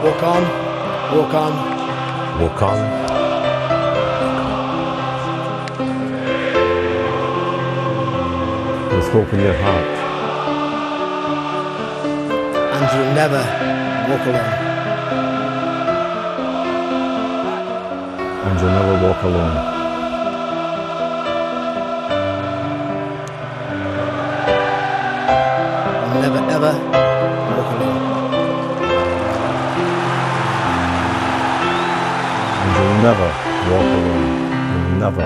Walk on, walk on, walk on. There's hope in your heart. And you'll never walk alone. And you'll never walk alone. You'll never ever walk alone. And you'll never walk alone. You'll never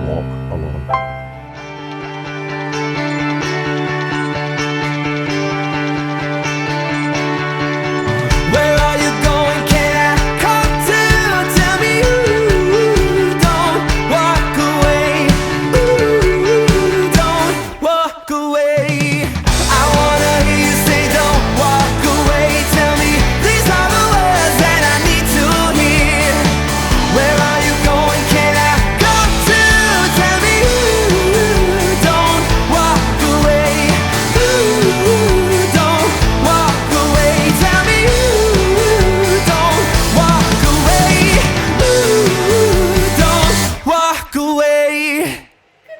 walk alone. Where are you going? Can I come to? Tell me you don't walk away. Ooh, don't walk away. I wanna hear you say don't walk away. Tell me these are the words that I need to hear. Where are you going? Can I come to? Tell me you don't walk away. Ooh, don't walk away. Tell me you don't walk away. Ooh, don't walk away.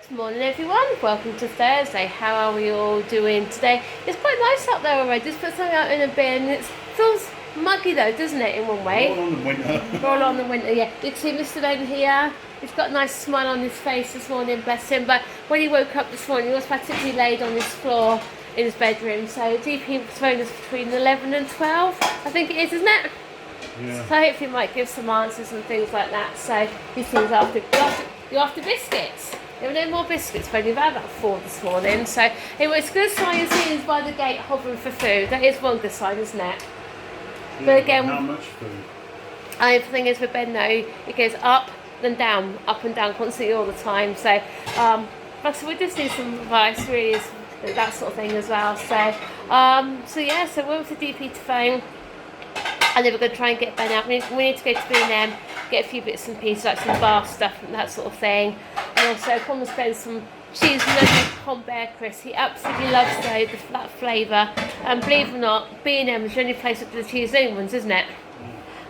Good morning everyone, welcome to Thursday. How are we all doing today? It's quite nice out there already. Just put something out in a bin. It feels muggy though, doesn't it, in one way? All on the winter. Roll on the winter, yeah. You can see Mr. Ben here. He's got a nice smile on his face this morning, bless him. But when he woke up this morning, he was practically laid on his floor in his bedroom. So DP phoned us between 11 and 12, I think it is, isn't it? Yeah. So hopefully he might give some answers and things like that. So he seems you're after biscuits. There were no more biscuits, but we've had about 4 this morning. So anyway, it's a good sign you see he's by the gate hovering for food. That is one good sign, isn't it? But again, how much food? the thing is with Ben though, it goes up and down constantly all the time. So so we just need some advice really, that sort of thing as well. So so yeah, so we're with the DP to phone. And then we're going to try and get Ben out. We need to go to B&M, get a few bits and pieces, like some bar stuff and that sort of thing. And also promise Ben some cheese and Con Bear Crisp. He absolutely loves those, the flat flavour. And believe it or not, B&M is the only place that does the cheese only ones, isn't it?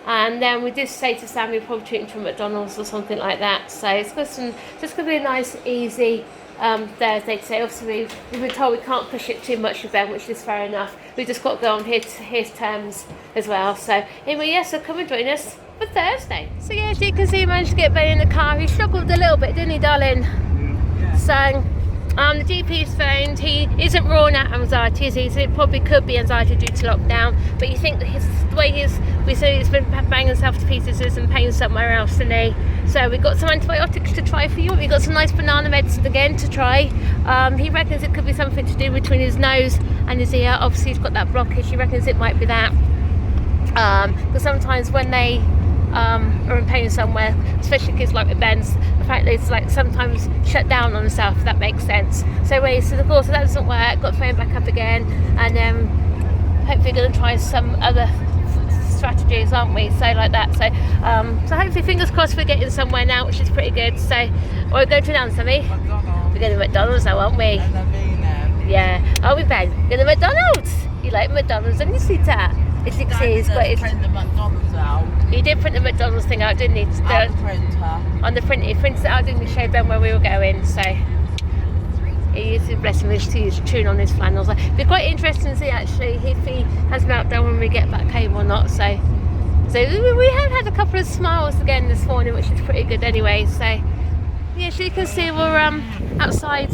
And then we did say to Sam we'd probably treat him to McDonald's or something like that. So it's just going to be a nice, easy Thursday today. Obviously we've been told we can't push it too much with Ben, which is fair enough. We've just got to go on his terms as well. So anyway, yeah, so come and join us for Thursday. So yeah, as you can see, he managed to get Ben in the car. He struggled a little bit, didn't he, darling? Yeah. So the GP's phoned. He isn't ruling out anxiety, is he? So it probably could be anxiety due to lockdown, but you think that the way we say he's been banging himself to pieces is in pain somewhere else, isn't he? So we've got some antibiotics to try for you. We've got some nice banana medicine again to try. He reckons it could be something to do between his nose and his ear. Obviously he's got that blockage. He reckons it might be that. Because sometimes when they are in pain somewhere, especially kids like with Ben's, the fact that it's like sometimes shut down on himself, if that makes sense. So anyway, so of course that doesn't work, got phone back up again, and hopefully going to try some other strategies, aren't we? So like that. So so hopefully, fingers crossed, we're getting somewhere now, which is pretty good. So we're going to announce, are we? We're going to McDonald's now, aren't we? Yeah. Are we, Ben? We're going to McDonald's. You like McDonald's, and you see that? It's exes, but it's. Print the McDonald's out. He did print the McDonald's thing out, didn't he? On the printer. On the printer, he printed it out, didn't he? Showed Ben where we were going. So he used to bless him to use tune on his flannels. It'd be quite interesting to see actually if he has meltdown when we get back home or not. So we have had a couple of smiles again this morning, which is pretty good anyway. So yeah, so you can see we're outside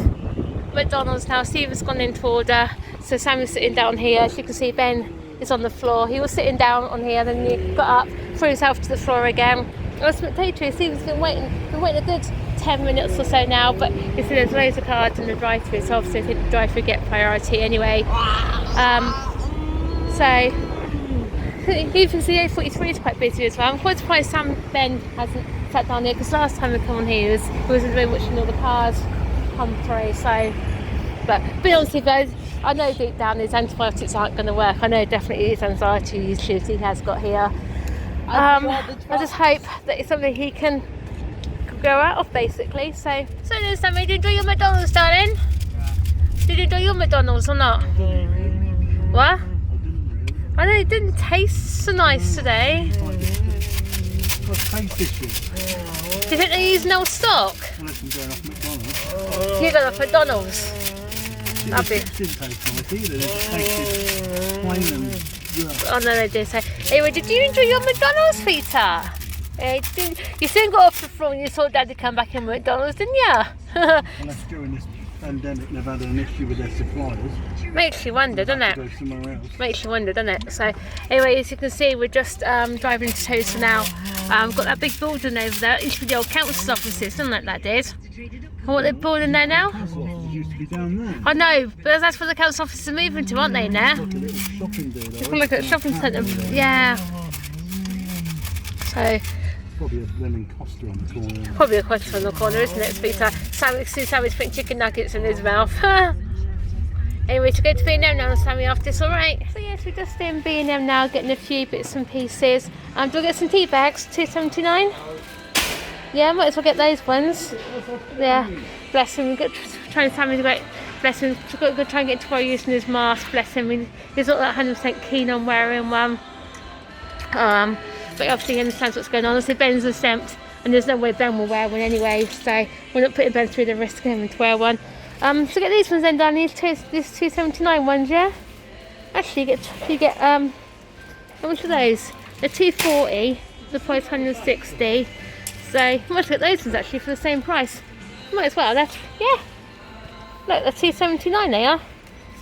McDonald's now. Stephen's gone in to order. So Sam is sitting down here. As you can see, Ben is on the floor. He was sitting down on here, then he got up, threw himself to the floor again. I was tell you true, Stephen's been waiting a good 10 minutes or so now, but you see there's loads of cards in the drive-thru, so obviously I think the drive-thru get priority anyway. So you can see A43 is quite busy as well. I'm quite surprised Ben hasn't sat down here, because last time we come on here he wasn't really watching all the cars come through. So, but honestly guys, I know deep down his antibiotics aren't going to work. I know definitely his anxiety issues he has got here. I just hope that it's something he can grow out of, basically. So then, Sammy, did you enjoy your McDonald's, darling? Yeah. Did you enjoy your McDonald's or not? What? I know it didn't taste so nice today. What's taste issue? Do you think they're using old stock? Unless I'm going off McDonald's. You got off McDonald's. That'd be. It didn't taste nice either. It just tasted plain and Oh no, they did say. Anyway, did you enjoy your McDonald's pizza? You soon got off the floor and you saw Daddy come back in McDonald's, didn't you? Unless during this pandemic they've had an issue with their suppliers. Makes you wonder, doesn't it? Go somewhere else. Makes you wonder, doesn't it? So, anyway, as you can see, we're just driving to Toaster now. We've got that big building over there. It used to be the old council's offices, didn't it? That did. And what they're building there now? That's what it used to be down there. I know, but that's where the council offices are moving to, aren't they? Now. Like a little shopping deal. You can look at the shopping centre. Yeah. So. Probably a lemon Costa on the corner. Probably a question on the corner, isn't it, Peter? Sammy's putting chicken nuggets in his mouth. Anyway, to go to B&M now, Sammy, after this, alright? So yes, we're just in B&M now, getting a few bits and pieces. Do I get some tea bags? $2.79? Yeah, might as well get those ones. Yeah, bless him. We're trying Sammy to go. Bless him. We've got to try and get tomorrow using his mask. Bless him. He's not that 100% keen on wearing one. But obviously he understands what's going on. Obviously Ben's exempt and there's no way Ben will wear one anyway, so we're not putting Ben through the risk of having to wear one. So get these ones then, Dan, these $2.79 ones, yeah? Actually you get how much are those? They're $2.40, the price $160. So you might get those ones actually for the same price. Might as well, yeah. Look, they're $2.79 they are.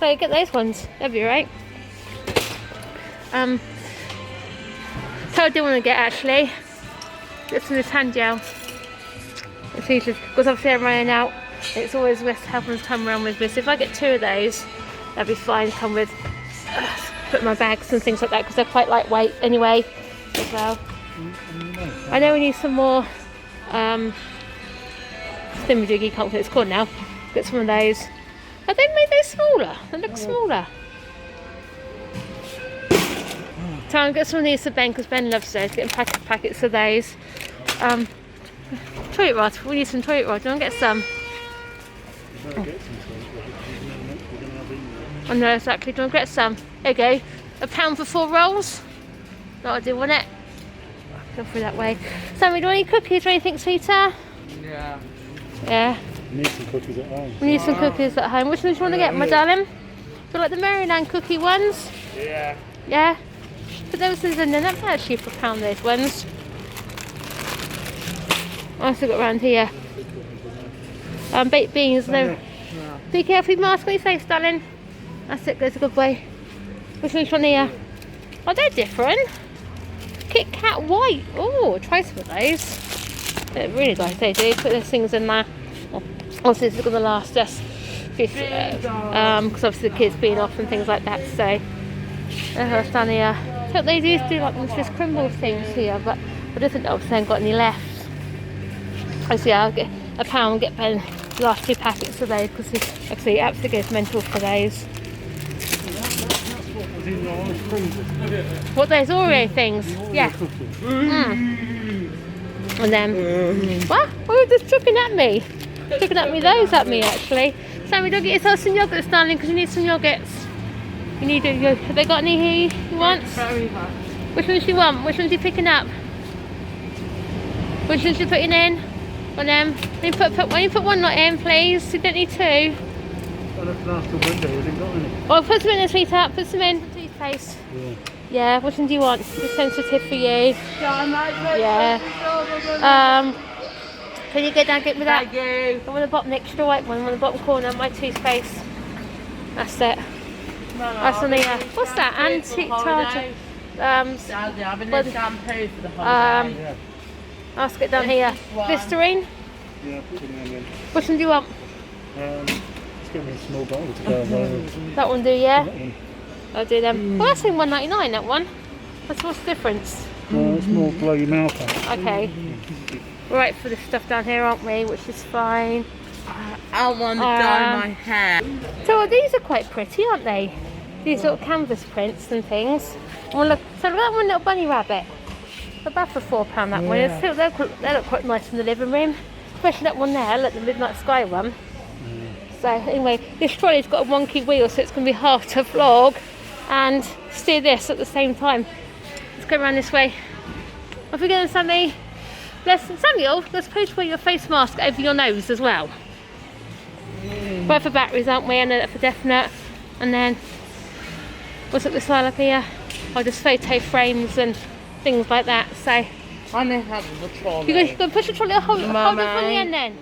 So get those ones, that'd be right. So I do want to get actually some of this hand gel. It's easy because obviously I'm running out. It's always worth having time around with this. If I get 2 of those, that'd be fine. Come with put in my bags and things like that because they're quite lightweight anyway as well. I know we need some more thingamajiggy, can't think what it's called now. Get some of those. Have they made those smaller? They look smaller. Try and get some of these for Ben because Ben loves those. Getting packets of those. Toilet roll. We need some toilet roll. Do you want to get some? I know exactly. Do you want to get some? There you go. £1 for 4 rolls. That'll do, won't it? Go through that way. Sammy, do you want any cookies or anything, sweeter? Yeah. Yeah. We need some cookies at home. We need some cookies at home. Which ones do you want to get, my darling? Do you like the Maryland cookie ones? Yeah. Yeah? But those ones in there, they're actually for £1, those ones. I still got around here. Baked beans, no. Be careful, mask on your face, darling. That's it, that's a good boy. Which one's on here? Oh, they're different. Kit Kat white. Oh, try some of those. They're really nice, they do. Put those things in there. Obviously, this is going to last us because obviously the kids being off and things like that. So, that's down here. So they used to do like the Swiss Crimble things here, but I don't think obviously I haven't got any left. So yeah, I'll get £1 and get Ben the last 2 packets of those because he absolutely goes mental for those. What, those Oreo things? Yeah. And then, what? Oh, you're just chucking at me. Chucking at me those at me actually. Sammy, don't get yourself some yogurts, darling, because you need some yogurts. You need a yogurt. Have they got any here you want? Which ones do you want? Which ones are you picking up? Which ones are you putting in? On them. When you put one not in, please. You don't need 2. I looked after the window, hasn't got any. Oh, put some in there, sweetheart. Put some in. Toothpaste. Yeah. Yeah, which one do you want? It's sensitive for you. Yeah. Can you get down, get me that? Thank you. I want the bottom extra white one, on the bottom corner, my toothpaste. That's it. That's on the, what's that? Antique tartar. Daddy, I've been in shampoo for the holiday. Let's get down here. Listerine. Yeah, put it in. Which one do you want? Just give me a small bottle to go over. That one do, yeah? I'll do them. Well, that's in $1.99, that one. What's the difference? It's more blow your mouth out. Okay. We're right for this stuff down here, aren't we? Which is fine. I want to dye my hair. So these are quite pretty, aren't they? These little canvas prints and things. Oh, look, so look at that one little bunny rabbit. About for £4 that one. It's still, they look quite nice in the living room. Especially that one there, like the Midnight Sky one. So anyway, this trolley's got a wonky wheel, so it's going to be hard to vlog. and steer this at the same time. Let's go around this way. Off we go, Sammy. Samuel, you're supposed to wear your face mask over your nose as well. Both for batteries, aren't we? I know that for definite. And then, what's up this side up here? Oh, just photo frames and things like that. So, I need to have the trolley. you're going to push the trolley, hold it from the end then.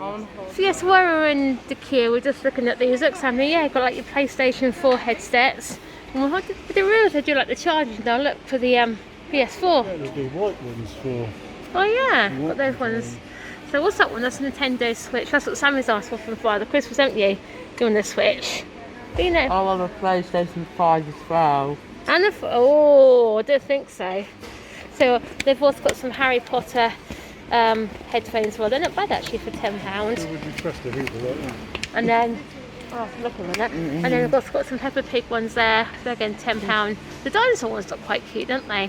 So yes, while we're in the queue, we're just looking at these. Look, Sammy, yeah, got like your PlayStation 4 headsets. And I didn't realise they do like the chargers now. Look for the PS4. Yeah, there'll be white ones for. Oh yeah, got those ones. So what's that one? That's a Nintendo Switch. That's what Sammy's asked for from Father Christmas, haven't you? Doing the Switch. But you know. I'll have a PlayStation 5 as well. And oh, I don't think so. So they've also got some Harry Potter headphones as well. They're not bad actually for £10. Who would you trust a Hoover like that? And then, oh, look a minute. And then they've also got some Peppa Pig ones there. So again, £10. The dinosaur ones look quite cute, don't they?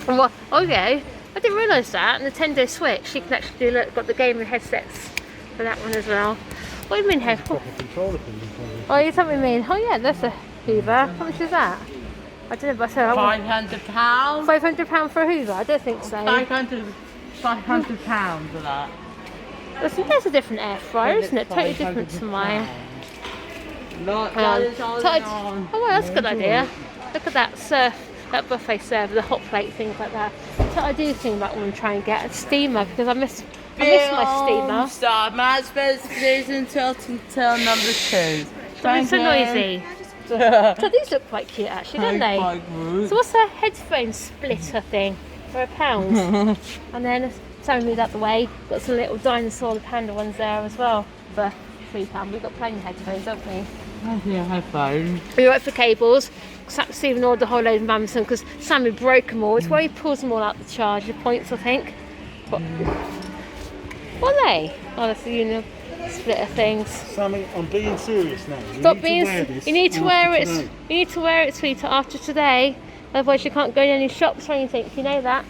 And what? Oh yeah, I didn't realise that. Nintendo Switch, you can actually do. Look, got the gaming headsets for that one as well. What do you mean, Hev? Proper controller thing. Oh, you know what I mean? Oh yeah, that's a Hoover. How much is that? I don't know, but I said £500. £500 for a Hoover? I don't think so. £500 for that. There's a different air fryer, isn't it? Totally different to mine. Look, Oh, on. well, that's a good idea. Look at that that buffet server, the hot plate, things like that. So I do think about when I'm trying to get a steamer because I miss my steamer. Start my specifications until number 2. It's so noisy. So these look quite cute actually, don't they? So what's a headphone splitter thing for £1? And then Sammy moved out the way. Got some little dinosaur, the panda ones there as well for £3. We've got plain headphones, haven't we? Yeah, headphones. Are you right for cables? Stephen ordered a whole load of Amazon because Sammy broke them all. It's where he pulls them all out the charger points, I think. What are they? Oh, that's the unit splitter things. Sammy, I'm being serious now. Stop being. You need to wear it. You need to wear it, sweetheart, after today. Otherwise, you can't go in any shops or anything. You know that.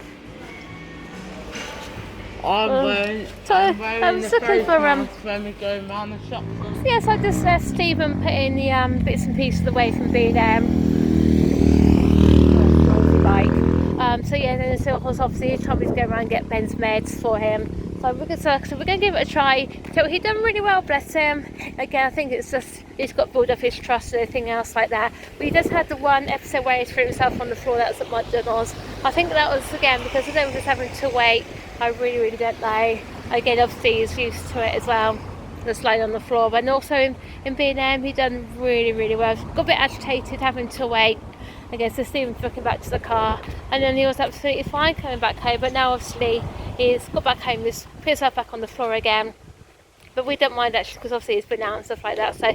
I'm wearing I'm the looking face for mask when we go around the shops. Yes, I just Stephen put in the bits and pieces away from being bike. So yeah, then so obviously each time we go around and get Ben's meds for him. So we're gonna give it a try. So he's done really well, bless him. Again, I think it's just he's got built up his trust and everything else like that. But he just had the one episode where he threw himself on the floor. That was at McDonalds. I think that was again because I was having to wait. I really don't know. Again, obviously he's used to it as well. Just lying on the floor. But also in B&M, he done really well. Got a bit agitated having to wait. Again, so Stephen took him back to the car, and then he was absolutely fine coming back home. But now, obviously, he's got back home, he's put himself back on the floor again. But we don't mind actually, because obviously he's been out and stuff like that. So,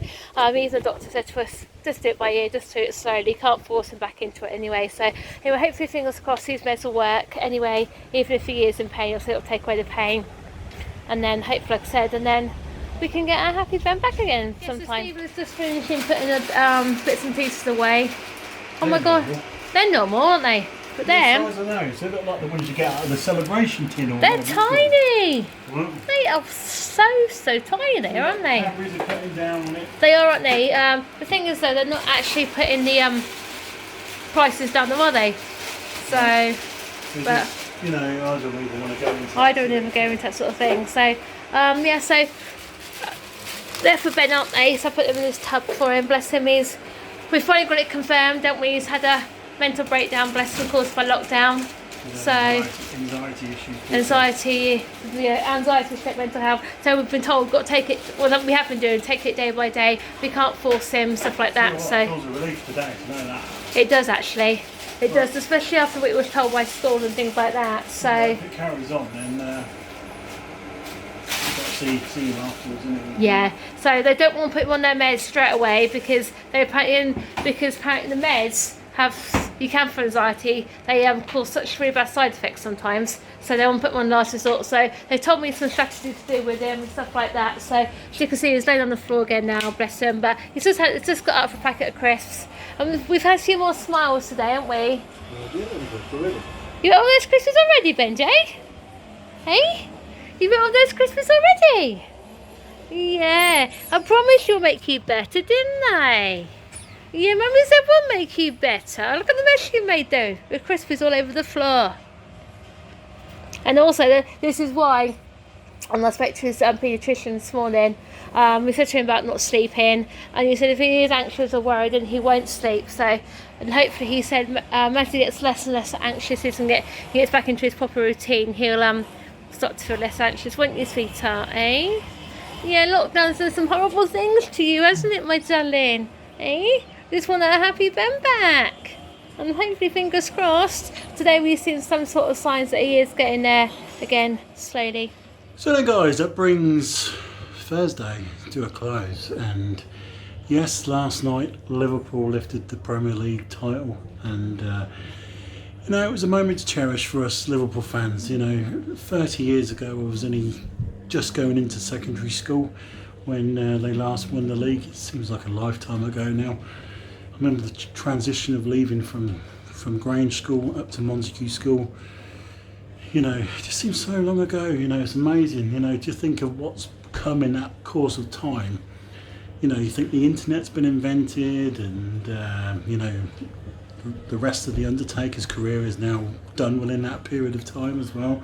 even the doctor said to us, just do it by ear, just do it slowly. Can't force him back into it anyway. So, anyway, hopefully, fingers crossed, these meds will work anyway. Even if he is in pain, obviously it'll take away the pain. And then, hopefully, like I said, and then we can get our happy Ben back again sometime. So Stephen's just finishing putting the bits and pieces away. Oh my god, they're normal, aren't they? But them, The size of those, they look like the ones you get out of the celebration tin. Or they're whatever, tiny. What? They are so tiny, they are, aren't they? Batteries are cutting down on it. They are, aren't they? The thing is though, they're not actually putting the prices down, are they? So, but You know, I don't even want to go into. I don't even go into that sort of thing. So, yeah, so they're for Ben, aren't they? So I put them in this tub for him. Bless him. We've finally got it confirmed, don't we? He's had a mental breakdown, bless him, caused by lockdown. So anxiety issues. Anxiety check mental health. So we've been told we've got to take it. Well, we have been doing take it day by day. We can't force him, stuff like that. So It feels a relief today to know that. it does actually. It does, especially after what it was told by school and things like that. So If it carries on, then you've got to see him afterwards, isn't it? yeah. So they don't want to put him on their meds straight away because apparently the meds you can for anxiety. They cause such really bad side effects sometimes. So they want to put him on last resort. So they told me some strategies to do with him and stuff like that. So as you can see, he's laying on the floor again now, bless him. But he's just got out for a packet of crisps. And we've had a few more smiles today, haven't we? You got all those crisps already, Benji? Hey? You got all those crisps already? Yeah. I promised you'll make you better, didn't I? Yeah, Mummy said we'll make you better. Look at the mess you made though, with crispies all over the floor. And also, this is why, when I spoke to his pediatrician this morning, we said to him about not sleeping, and he said if he is anxious or worried, then he won't sleep. So, and hopefully, he said as he gets less and less anxious, he gets back into his proper routine, he'll start to feel less anxious, won't you, sweetheart? Eh? Yeah, lockdown's done some horrible things to you, hasn't it, my darling? Eh? Just want a happy Ben back. And hopefully, fingers crossed, today we've seen some sort of signs that he is getting there again, slowly. So then guys, that brings Thursday to a close, and yes, last night Liverpool lifted the Premier League title, and you know, it was a moment to cherish for us Liverpool fans. You know, 30 years ago I was only just going into secondary school when they last won the league. It seems like a lifetime ago now. I remember the transition of leaving from Grange School up to Montague School. You know, it just seems so long ago. You know, it's amazing. You know, to think of what's come in that course of time. You know, you think the internet's been invented, and you know, the rest of the Undertaker's career is now done within that period of time as well.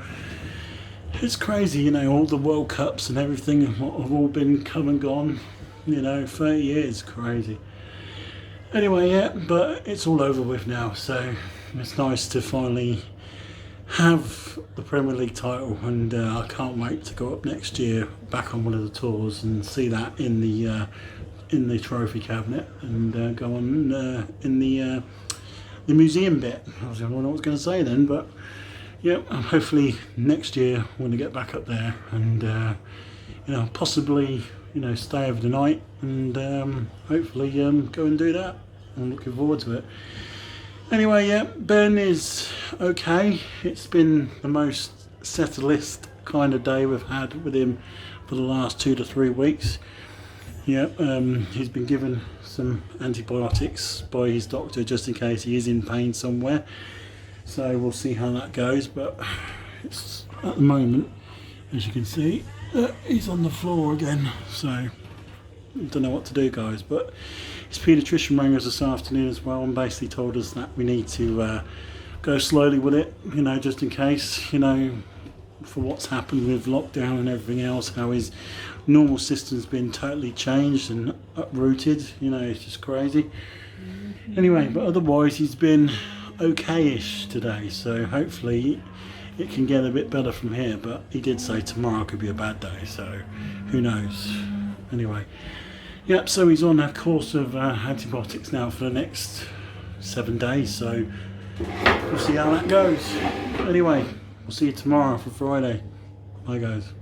It's crazy, you know, all the World Cups and everything have all been come and gone. You know, 30 years, crazy. Anyway, yeah, but it's all over with now, so it's nice to finally have the Premier League title, and I can't wait to go up next year back on one of the tours and see that in the trophy cabinet, and go on in the museum bit. I don't know what I was going to say then, but yeah, hopefully next year when I get back up there, and you know, possibly, you know, stay over the night, and hopefully go and do that. I'm looking forward to it. Anyway, yeah, Ben is okay. It's been the most settlist kind of day we've had with him for the last 2 to 3 weeks. Yeah, he's been given some antibiotics by his doctor just in case he is in pain somewhere. So we'll see how that goes, but it's, at the moment, as you can see, he's on the floor again. So I don't know what to do, guys, but his paediatrician rang us this afternoon as well and basically told us that we need to go slowly with it, you know, just in case, you know, for what's happened with lockdown and everything else, how his normal system's been totally changed and uprooted. You know, it's just crazy. Anyway, but otherwise he's been okay-ish today, so hopefully it can get a bit better from here, but he did say tomorrow could be a bad day, so who knows. Anyway, yep, so he's on a course of antibiotics now for the next 7 days, so we'll see how that goes. Anyway, we'll see you tomorrow for Friday. Bye guys.